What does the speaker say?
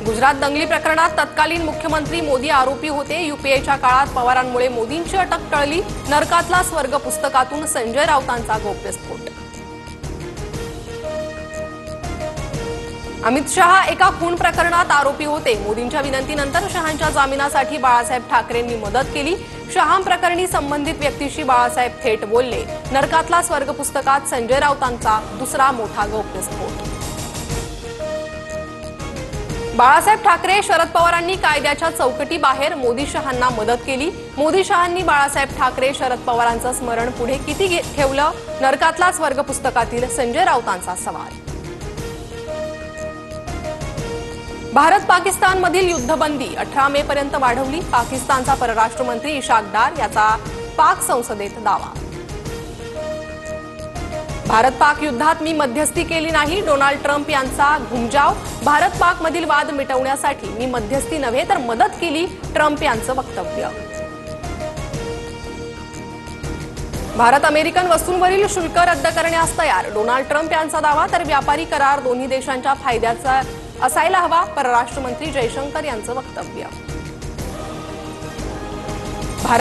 गुजरात दंगली प्रकरणात तत्कालीन मुख्यमंत्री मोदी आरोपी होते। यूपीएच्या काळात पवारांमुळे मोदींची अटक टळली। नरकातला स्वर्ग पुस्तकातून संजय राऊतांचा गौप्यस्फोट। अमित शहा एका खून प्रकरणात आरोपी होते। मोदींच्या विनंतीनंतर शहांच्या जामिनासाठी बाळासाहेब ठाकरेंनी मदत केली। शहा प्रकरणी संबंधित व्यक्तीशी बाळासाहेब थेट बोलले। नरकातला स्वर्ग पुस्तकात संजय राऊतांचा दुसरा मोठा गौप्यस्फोट। बाळासाहेब ठाकरे शरद पवारांनी कायद्याच्या चौकटीबाहेर मोदी शहांना मदत केली। मोदी शहांनी बाळासाहेब ठाकरे शरद पवारांचं स्मरण पुढे किती ठेवलं। नरकातला स्वर्ग पुस्तकातील संजय राऊतांचा सवाल। भारत पाकिस्तानमधील युद्धबंदी 18 मे पर्यंत वाढवली। पाकिस्तानचा परराष्ट्र मंत्री इशाक डार याचा पाक संसदेत दावा। भारत पाक युद्धात मी मध्यस्थी केली नाही। डोनाल्ड ट्रम्प यांचा घुमजाव। भारत पाक मधील वाद मिटवण्यासाठी मी मध्यस्थी नव्हे तर मदत केली। ट्रम्प यांचं वक्तव्य। भारत अमेरिकन वस्तूंवरील शुल्क रद्द करण्यास तयार। डोनाल्ड ट्रम्प यांचा दावा। तर व्यापारी करार दोन्ही देशांच्या फायद्याचा असायला हवा। परराष्ट्र मंत्री जयशंकर यांचं वक्तव्य।